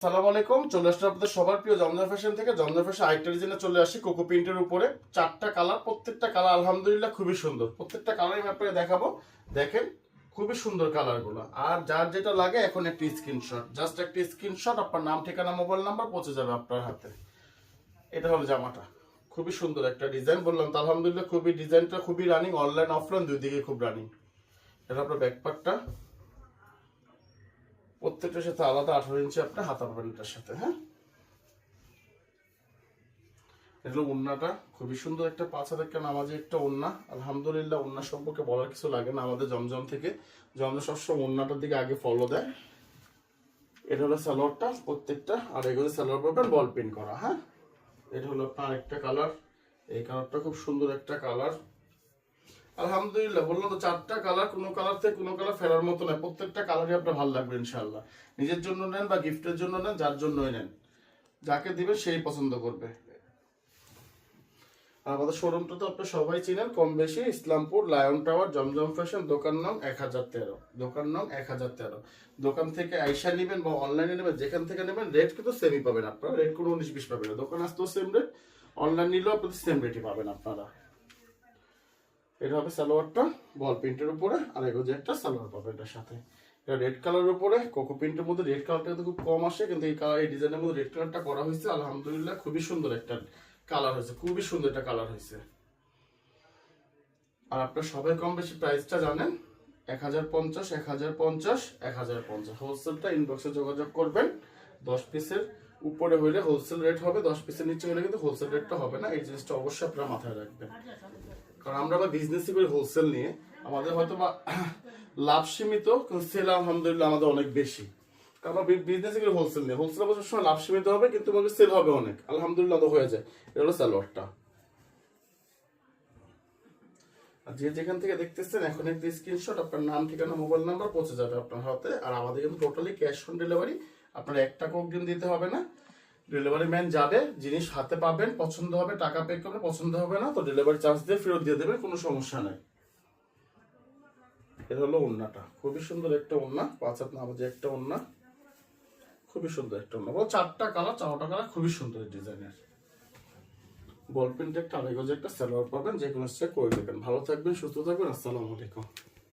আসসালামু আলাইকুম, চলে আসলে আপনাদের সবার প্রিয় জমজম ফ্যাশন থেকে। জমজম ফ্যাশন আরেকটা ডিজাইনে চলে আসি কোকো প্রিন্টের উপরে। চারটা কালার, প্রত্যেকটা কালার আলহামদুলিল্লাহ খুবই সুন্দর। প্রত্যেকটা কালারই আমি আপনাকে দেখাবো, দেখেন খুবই সুন্দর কালারগুলো। আর যার যেটা লাগে এখন একটি স্ক্রিনশট, জাস্ট একটি স্ক্রিনশট, আপনার নাম, ঠিকানা, মোবাইল নাম্বার পৌঁছে যাবে আপনার হাতে। এটা হলো জামাটা, খুবই সুন্দর একটা ডিজাইন। বললাম তো আলহামদুলিল্লাহ খুবই ডিজাইনটা খুবই রানিং, অনলাইন অফলাইন দুই দিকে খুব রানিং। এটা আপনার ব্যাকপার্টটা, প্রত্যেকটার সাথে আলাদা 18 ইঞ্চি আপনার হাতা পাবেন এটার সাথে। হ্যাঁ, এগুলো ওন্নাটা খুবই সুন্দর, একটা 5 হাত একটা নামাজি একটা ওন্না। আলহামদুলিল্লাহ ওন্না সম্পর্কে বলার কিছু লাগে না, আমাদের জমজম থেকে জমজম সবসময় ওন্নাটার দিকে আগে ফলো দেয়। এটা হলো সালোয়ারটা প্রত্যেকটা, আর এগুলো সালোয়ার পাবেন বল প্রিন্ট করা। হ্যাঁ, এটা হলো আপনার একটা কালার, এই কালারটা খুব সুন্দর একটা কালার। আলহামদুলিল্লাহ বললাম তো চারটা কালার, কোনো কালার থেকে কোনো কালার ফেরার মতো নয়। প্রত্যেকটা কালারই আপনার ভালো লাগবে ইনশাল্লাহ। নিজের জন্য নেন বা গিফটের জন্য নেন, যার জন্যই নেন, যাকে দিবেন সেই পছন্দ করবে। আমাদের শোরুমটা তো আপনারা সবাই চিনেন কম বেশি, ইসলামপুর লায়ন টাওয়ার, জমজম ফ্যাশন, দোকান নং 1013, দোকান নং 1013। দোকান থেকে আইসা নেবেন বা অনলাইনে নেবেন, যেখান থেকে নেবেন রেট কিন্তু সেমই পাবেন আপনারা, রেট কোনো 19-20 পাবেন না। দোকান আসতেও সেম রেট, অনলাইন নিলেও আপনাদের সেম রেটই পাবেন আপনারা। এটা হবে সালোয়ারটা বল প্রিন্টের উপরে, আর এগো যে একটা সালোয়ার পাবেন এটার সাথে। এটা রেড কালারের উপরে, কোকো প্রিন্টের মধ্যে রেড কালারটা কিন্তু খুব কম আসে, কিন্তু এই কালার এই ডিজাইনের মধ্যে রেড কালারটা করা হয়েছে। আলহামদুলিল্লাহ খুবই সুন্দর একটা কালার হয়েছে, খুবই সুন্দর একটা কালার হয়েছে। আর আপনার সবাই কম বেশি প্রাইসটা জানেন, 1050, 1050, 1050। হোলসেলটা ইনবক্সে যোগাযোগ করবেন। 10 পিসের উপরে হইলে হোলসেল রেট হবে, 10 পিসের নিচে হলে কিন্তু হোলসেল রেটটা হবে না। এই জিনিসটা অবশ্যই আপনারা মাথায় রাখবেন, কারণ আমরা আবার বিজনেসই করি হোলসেল নিয়ে। আমাদের হয়তো বা লাভ সীমিত, কিন্তু সেল আলহামদুলিল্লাহ আমাদের অনেক বেশি, কারণ আমরা বিজনেসই করি হোলসেল নিয়ে। হোলসেল অবশ্য সময় লাভ সীমিত হবে, কিন্তু সেল হবে অনেক, আলহামদুলিল্লাহ তো হয়ে যায়। এটা হলো সালোয়ারটা। আর যে যেখান থেকে দেখতেছেন এখন একটা স্ক্রিনশট, আপনার নাম, ঠিকানা, মোবাইল নাম্বার পৌঁছে যাবে আপনার হাতে। আর আমাদের কিন্তু টোটালি ক্যাশ অন ডেলিভারি, আপনার 1 টাকা অগ্রিম দিতে হবে না। ডেলিভারি ম্যান যাবে, জিনিস হাতে পাবেন, পছন্দ হবে টাকা পে করবে, পছন্দ হবে না তো ডেলিভারি চার্জ দিয়ে ফেরত দিয়ে দেবেন, কোনো সমস্যা নেই। এটা হলো ওন্নাটা, খুবই সুন্দর একটা ওন্না, 5 হাত নামাজি একটা ওন্না, খুবই সুন্দর একটা ওন্না। বল চারটা কালার, চারটা কালার খুবই সুন্দর ডিজাইনের। বল প্রিন্ট একটা, আড়াই গজ একটা সালোয়ার পাবেন, যে কোনো করে দেবেন। ভালো থাকবেন, সুস্থ থাকবেন, আসসালামু আলাইকুম।